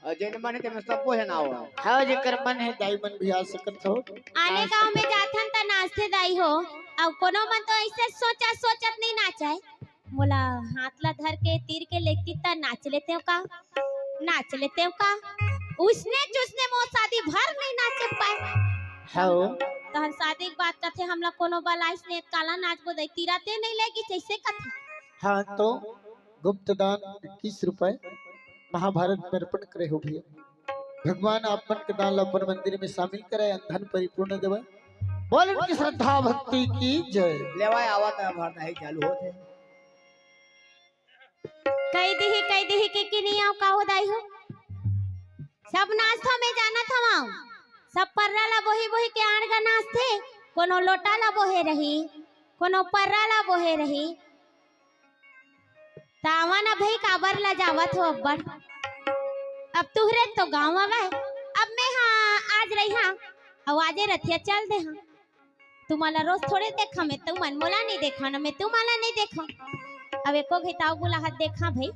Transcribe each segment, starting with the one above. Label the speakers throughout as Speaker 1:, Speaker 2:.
Speaker 1: जैन मन के में सब है ना हो।
Speaker 2: हाँ जेकर मन है दाई मन भी आ सकत हो।
Speaker 3: आने गांव में जाथन त नाचते दाई हो अब कोनो मन तो ऐसे सोचत नहीं नाचाए मोला हाथ ला धर के तीर के लेती त नाच लेते हो का उसने चूसने मो शादी भर नहीं नाचे पाए
Speaker 2: हाँ
Speaker 3: तहन शादी के बात कथे हमला कोनो बलाइस ने काला नाच बो दई तीराते नहीं लेगी जैसे कथे।
Speaker 2: हाँ तो गुप्त दान 21 रुपए महाभारत में अर्पण करे हो भैया। भगवान आपन के दान अपन मंदिर में शामिल करे धन परिपूर्ण देवे। बोल उनकी श्रद्धा भक्ति की जय।
Speaker 1: लेवाय आवत है भरना ही चालू होते।
Speaker 3: कई दी के नहीं आओ का हो दाई हो सब नाचता में जाना था वहाँ सब पर्रा ला बोही के आण का नाचते कोनो लोटा ला बोहे रही कोनो पर्रा ला बोहे रही तावा ना भाई काबर ला जावत हो अब्बर अब तुहरे तो गाँव आवे अब मैं हाँ आज रही हाँ आवाजे रथिया चल दे हाँ तुम्हारा रोज थोड़े देखा मैं तुम मनमोला नहीं देखा ना मैं तुम्हारा नहीं देखा अब एको घिताव बोला हाथ देखा भाई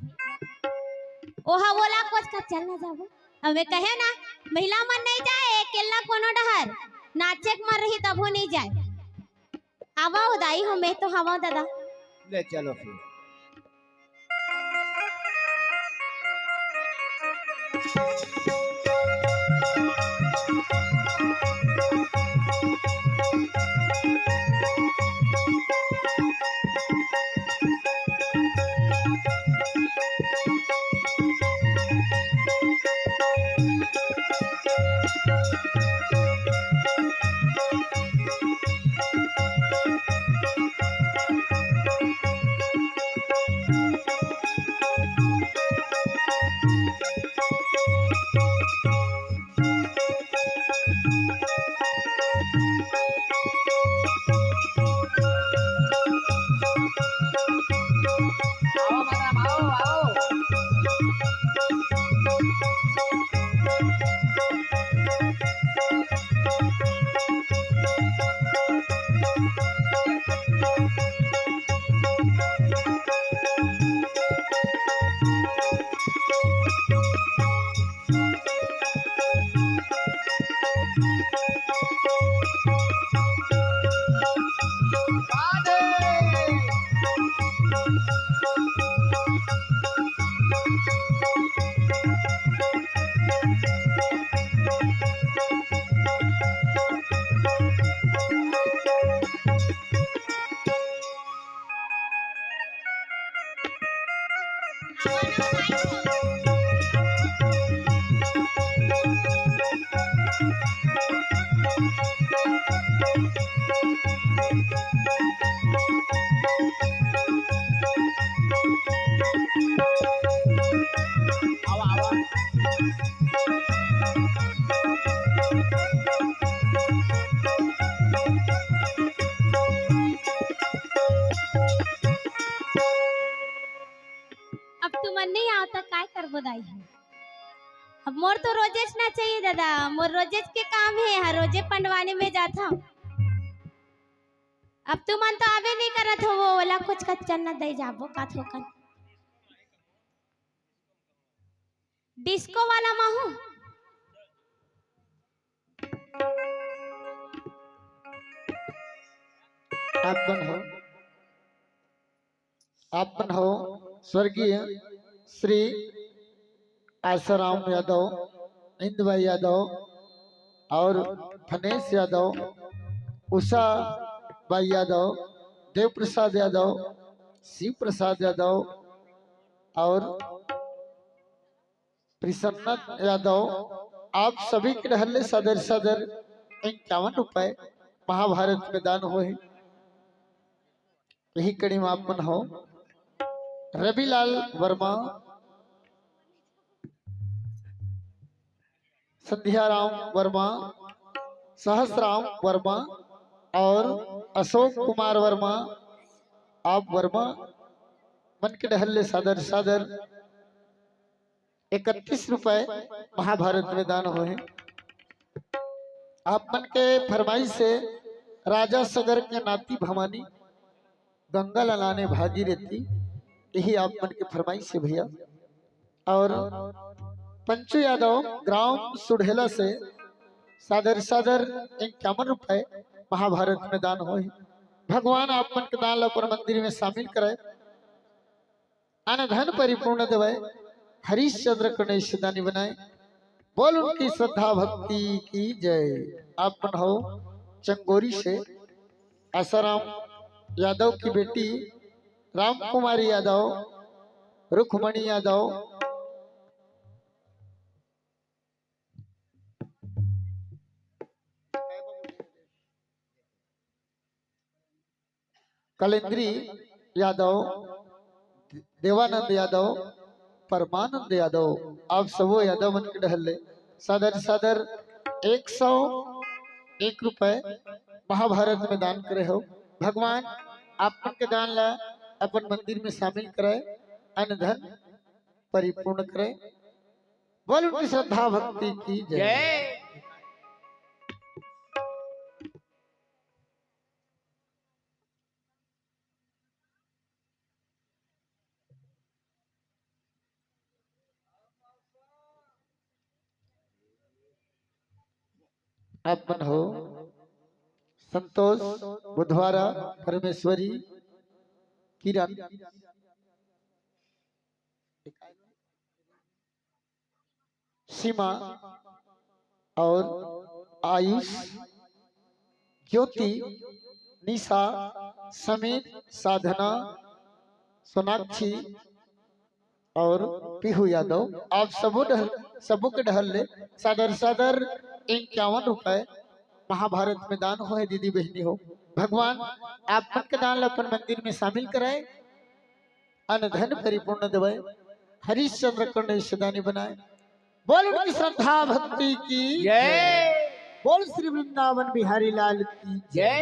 Speaker 3: ओहा बोला कुछ का चलना जाबो अब वे कहे ना महिला मन नहीं जाए केला कोनो डहर नाचे मर रही तब हो नहीं जाए आवा उदाई हो मैं तो हवा दादा
Speaker 1: ले चलो फिर।
Speaker 3: अब तुम नहीं आता काय करबो दाई अब मोर तो रोजेच ना चाहिए दादा मोर रोजेच के काम है हर रोजे पंडवानी में जाता हूँ अब तुम तो आवे नहीं करत हो वो वाला कुछ कच्चन न दे जाबो का थोकन डिस्को वाला माहू
Speaker 2: आपन हो स्वर्गीय श्री आसाराम यादव इंदभाई यादव और फनेश यादव उषा भाई यादव देव प्रसाद यादव शिव प्रसाद यादव और प्रसन्न यादव आप सभी के रहले सदर 51 रुपए महाभारत में दान हुए। यही कड़ी में आपन हो रविलाल वर्मा संध्याराम वर्मा सहस्राम वर्मा और अशोक कुमार वर्मा आप वर्मा मन के डहल्ले सादर 31 रुपए महाभारत में दान हुए। आप मन के फरमाइश से राजा सगर के नाती भवानी गंगा ललाने भागी रहती यही आप मन के फरमाइश से भैया। और पंचू यादव ग्राम सुढ़ेला से सादर सादर 51 रुपए महाभारत में दान हो। भगवान आपन के दान अपन मंदिर में शामिल करे, अन धन परिपूर्ण देवे, हरिश्चंद्र गणेश दानी बनाए। बोल उनकी श्रद्धा भक्ति की जय। आपन हो चंगोरी से आसाराम यादव की बेटी राम कुमारी यादव, रुखमणि यादव, कलेंद्री यादव, देवानंद यादव, परमानंद यादव, आप सबो यादव मन के डहले सादर सादर 101 रुपए महाभारत में दान करे हो। भगवान आपन के दान ला अपन मंदिर में शामिल करे, अन्न धन परिपूर्ण करे। बोल उनकी श्रद्धा भक्ति की जय।
Speaker 1: जय
Speaker 2: अपन हो संतोष बुधवारा, परमेश्वरी, किरण, सीमा और आयुष, ज्योति, निशा, समीर, साधना, सोनाक्षी और पीहू यादव, आप सबों के ढहल ले सादर सादर 51 रुपए महाभारत में दान हो है। दीदी बहनी हो, भगवान आप के दान अपन मंदिर में शामिल कराए, अन्न धन परिपूर्ण देवे, हरिश्चंद्र गणेश दानी बनाए। बोल उनकी श्रद्धा भक्ति की
Speaker 1: जय
Speaker 2: बोल श्री वृंदावन बिहारी लाल की
Speaker 1: जय।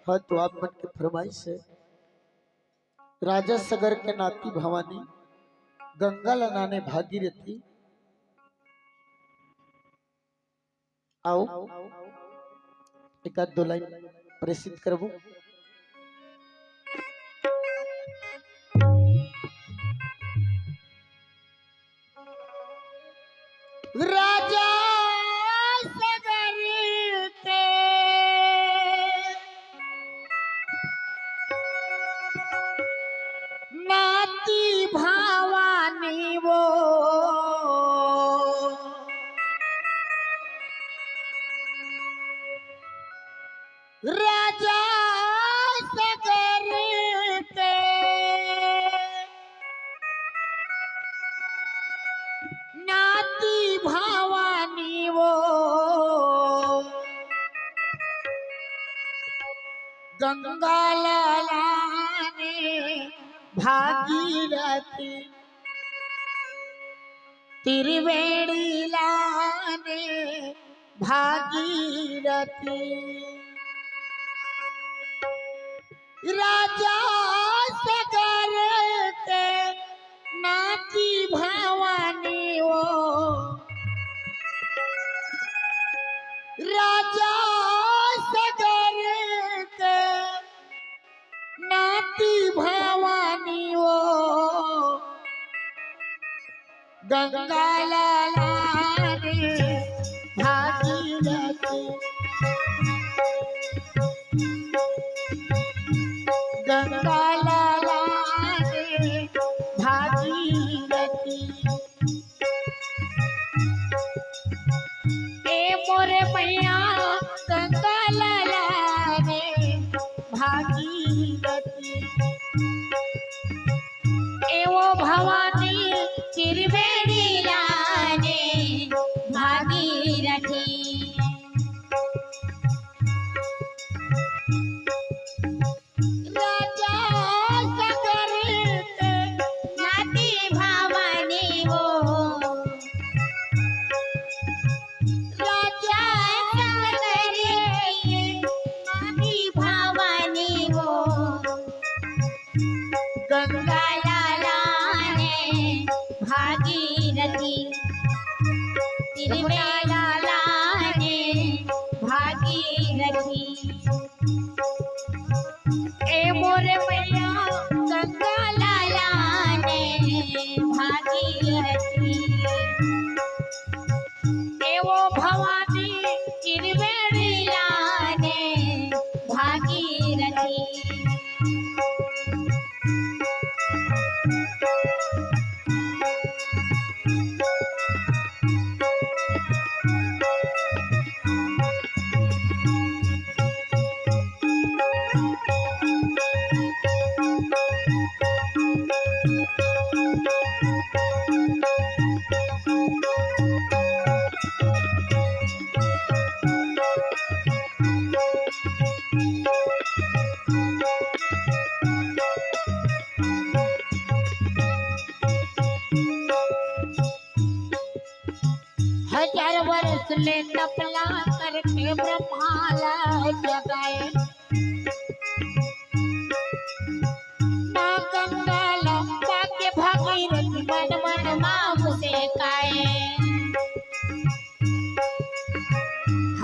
Speaker 2: हाँ तो आप मन के फरमाइश है। राजा सगर के नाती भवानी, गंगा लनाने भागीरथी, आओ एक आध दो लाइन प्रेषित करबो। राजा सगर के नाती भवानी वो राजा सगर के नाती भवानी वो गंगा लाने भागीरथी, त्रिवेणी लाने भागीरथी। राजा सगर के नाती भवानी वो राजा सगर के नाती भवानी वो गंगा लाने भागीरथी, गंगा लाने भागीरथी। ए मोरे मैया गंगा लाने भागीरथी, ए वो भवानी त्रिवेणी लाने भागीरथी। राजा सगर के नाती भवानी वो राजा सगर के नाती भवानी वो गंगा लाने भागीरथी, त्रिवेणी लाने भागीरथी। ए मोरे मैया गंगा लाने भागीरथी।
Speaker 3: हजार वर्ष ले तपला करके ब्रह्माला जगाए माँ गंगाला पाके भागीरथी मन मन माम से काए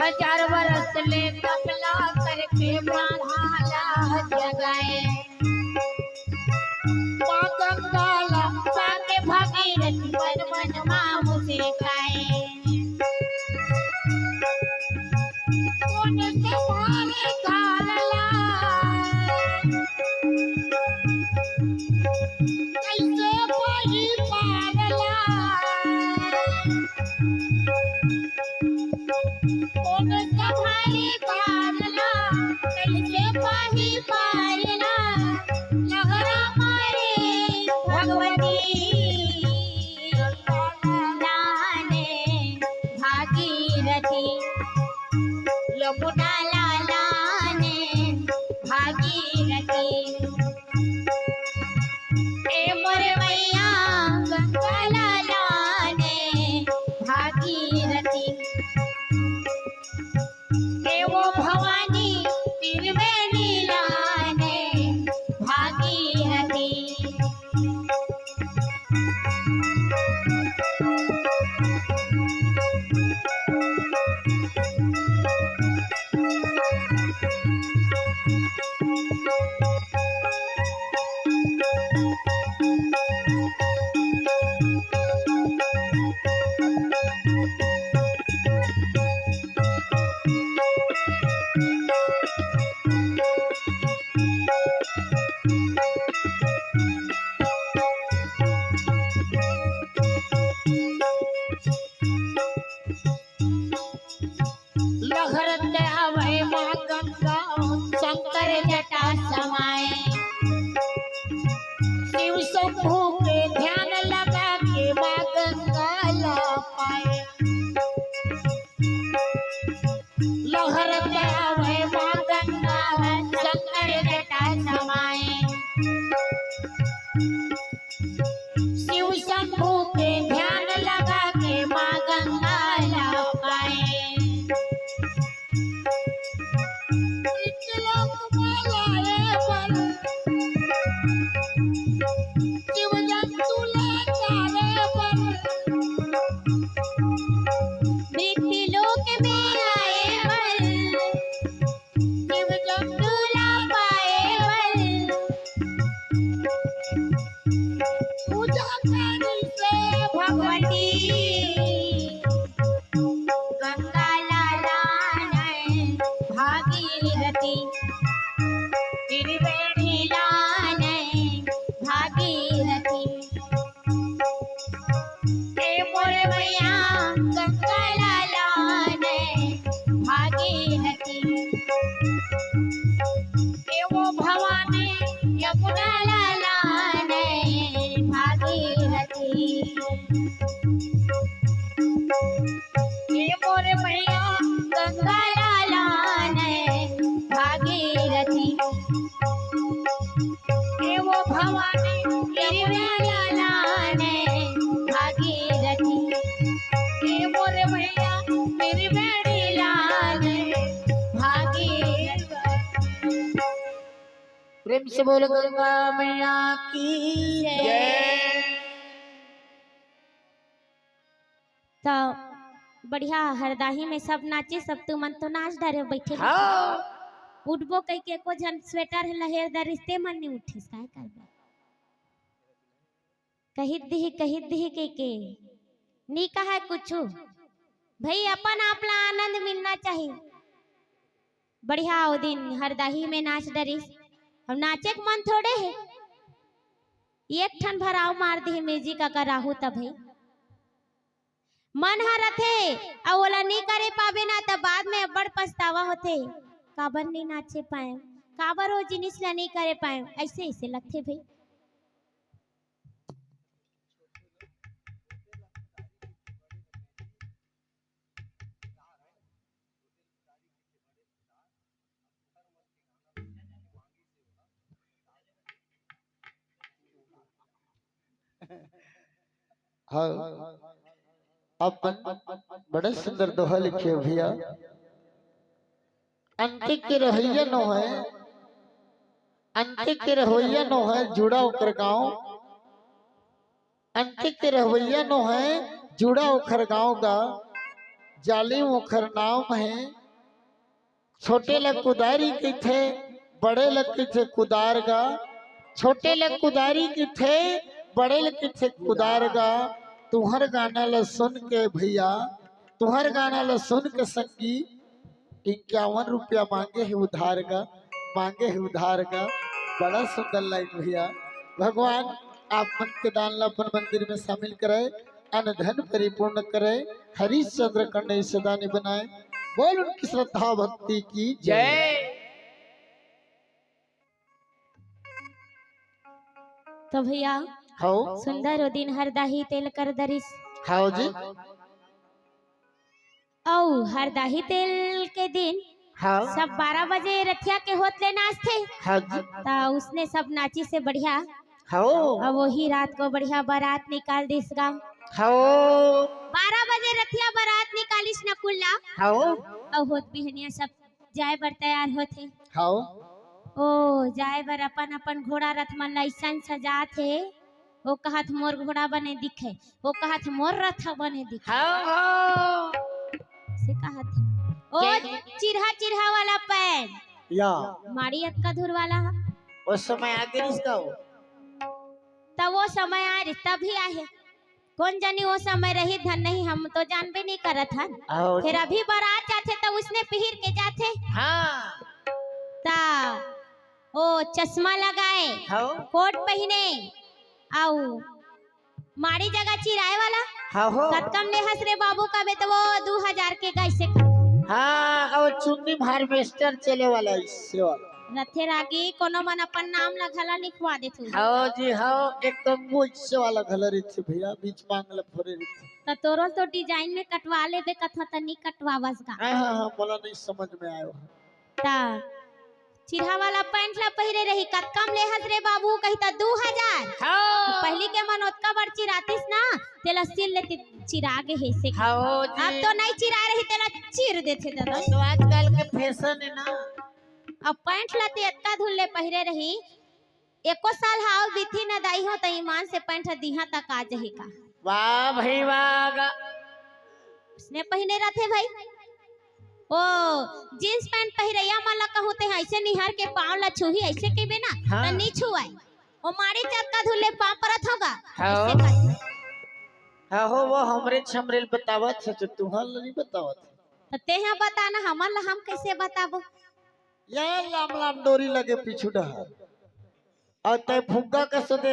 Speaker 3: हजार वर्ष ले तपला करके ब्रह्माला जगाए माँ गंगाला पाके भागीरथी मन मन माम से काए तुम्हारे कालला कैसे पाही पारला कौन तुम्हारे कालला कैसे पाही पारला लहरा मारे भगवती लाने भागीरथी यमुना लाने भागीरथी ए मोरे मैया गंगा लाने भागीरथी ए वो भवानी त्रिवेणी लाने भागीरथी लहरते हवे माँ गंगा शंकर जटा समाए शिव शंभू के ध्यान लगा के माँ गंगा ला पाए लहरते हवे माँ गंगा शंकर जटा समाए शिव शंभू के ध्यान लगा के माँ गंगा ला पाए भागीरथी त्रिवेणी लाने भागीरथी ए मोरे मैया गंगा लाने भागीरथी ए वो भवानी यमुना लाने भागीरथी ए मोरे मैया गंगा भागीरथी ए वो भवानी त्रिवेणी लाने भागीरथी ए मोरे मैया त्रिवेणी लाने भागीरथी। प्रेम से बोल गंगा मैया की जय। तो बढ़िया हरदाही में सब नाचे सब तू मन तो नाच डरे बैठे उठबो कई के को जन स्वेटर लहेर द रिश्ते मन नहीं उठिस काय करबे कहित दी के नी कहा कुछ भाई अपन आपला आनंद मिलना चाहिए बढ़िया ओ दिन हरदाही में नाच डरिस हम नाचे के मन थोड़े है एक ठन भराव मार दी म्यूजिक का राहू तब भाई मन हरथे और ओला नहीं करे पाबे ना तब बाद में बड़ पछतावा होते काबर नहीं नाचे पाए काबर वो जिनिस ला नहीं करे पाए ऐसे ऐसे लगते भाई
Speaker 2: हाँ अपन बड़े सुंदर दोहा लिखे हो भैया। अंते के रहोइया नो है, अंते के रहोइया नो है जुड़ा होकर गाँव, अंते के रहोइया नो है जुड़ा होकर गाँव का, जालिम होकर नाम है। छोटे लग कुदारी के थे, बड़े लग के थे कुदार का, छोटे लग कुदारी के थे, बड़े लग के थे कुदार का। तुम्हार गाना ला सुन के भैया, तुम्हार गाना ला सुन के संगी 51 रुपया मांगे है उधार का, मांगे है उधार का। बड़ा सुंदर लाइन भैया। भगवान आप मन के दान ला अपन मंदिर में शामिल करे, अन्न धन परिपूर्ण करे, हरिश्चंद्र कन्या सदा ने बनाए। बोल उनकी श्रद्धा भक्ति की जय।
Speaker 3: तो भैया
Speaker 2: हाँ
Speaker 3: सुंदर ओ दिन हर दाही तेल कर दरिस,
Speaker 2: हाँ जी,
Speaker 3: औ हर दाही तेल के दिन
Speaker 2: हाँ
Speaker 3: सब 12 बजे रथिया के होतले नाचते,
Speaker 2: हाँ जी,
Speaker 3: ता उसने सब नाची से बढ़िया,
Speaker 2: हाँ
Speaker 3: और वही रात को बढ़िया बारात निकाल दिस गा।
Speaker 2: हाँ
Speaker 3: 12 बजे रथिया बारात निकालिस न कुल्ला,
Speaker 2: हाँ
Speaker 3: और होत बिहनिया सब जाए बर तैयार होते।
Speaker 2: हाँ
Speaker 3: ओ जाए बर अपन अपन घोड़ा रथ मन ला ऐसन सजात है, वो कहत मोर घोड़ा बने दिखे, वो कहत मोर रथ बने दिखे,
Speaker 2: हाँ
Speaker 3: से कहत है। ओ चिरहा चिरहा वाला पैन
Speaker 2: या
Speaker 3: माड़ी अटका धुर वाला है।
Speaker 2: उस समय आगे इसका हो
Speaker 3: तब वो समय आ रही तभी आए, कौन जानी वो समय रही धन नहीं, हम तो जानबे नहीं करत हन।
Speaker 2: आओ
Speaker 3: फिर अभी बारात जाते तब उसने पहर के जाते,
Speaker 2: हाँ
Speaker 3: ता ओ चश्मा लगाए,
Speaker 2: हाँ
Speaker 3: कोट पहने, आउ माड़ी जगह चिराए वाला
Speaker 2: हाँ हो
Speaker 3: कतकम ले हंस रे बाबू का बे, तो वो 2000 के गई से
Speaker 2: हाँ और चुन्नी हार्वेस्टर चले वाला इससे वाला।
Speaker 3: रथे रागी कोनो मन अपन नाम लगला लिखवा देथु।
Speaker 2: हाँ जी हाँ एकदम वो इससे वाला घलर इथे भैया बीच मांगला फोरे इथे।
Speaker 3: तो तोरो तो डिजाइन में कटवा ले बे कथा तनी कटवावस गा।
Speaker 2: हाँ हाँ हाँ बोला नहीं समझ में आयो।
Speaker 3: ता चिरहा वाला पैंट ला पहिरे रही, कतकम ले हस रे बाबू कही ता 2000।
Speaker 2: हाँ
Speaker 3: पहली के मन ओतका बड़ चिरातिस ना, तेला सिल ले चिरागे है से।
Speaker 2: हाँ जी
Speaker 3: अब तो नहीं चिरा रही, तेला चीर देथे दादा।
Speaker 2: तो आजकल के फैशन है ना।
Speaker 3: अब पैंट ला ते अतका धुल्ले पहिरे रही, एको साल हाव बीती न दाई हो त ईमान से पैंट दिहा तक आ जही का।
Speaker 2: वाह भाई वाह
Speaker 3: उसने पहने रहते भाई, ओ जींस पैंट पहिरैया माला कहूँ ते ऐसे निहर के पाँव ला छुही ऐसे के बिना
Speaker 2: हाँ।
Speaker 3: त नहीं छुआई, ओ मारी चक्का धुले पाँव परत होगा
Speaker 2: हाँ।
Speaker 3: ऐसे करते।
Speaker 2: हाँ हो वो हमरे छमरेल बतावत है, तो तुहार नहीं बतावत
Speaker 3: तो ते यहाँ बताना हमन ला हम कैसे बताबो।
Speaker 2: यार लाम लाम डोरी लगे पीछू डहा और तय फुग्गा का सदे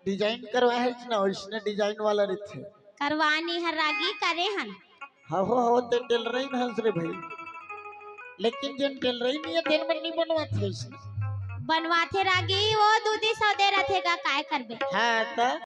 Speaker 2: डिजाइन करवा है ना, उसने डिजाइन वाला रहते
Speaker 3: करवानी हर रागी करे हन।
Speaker 2: हाँ हो ते टेल रही ना हंस रे भाई, लेकिन जन टेल रही नहीं है तेल में नहीं बनवाते इसने
Speaker 3: बनवाथे रागी वो दूधी सौदे रथेगा काय करबे।
Speaker 2: हाँ तो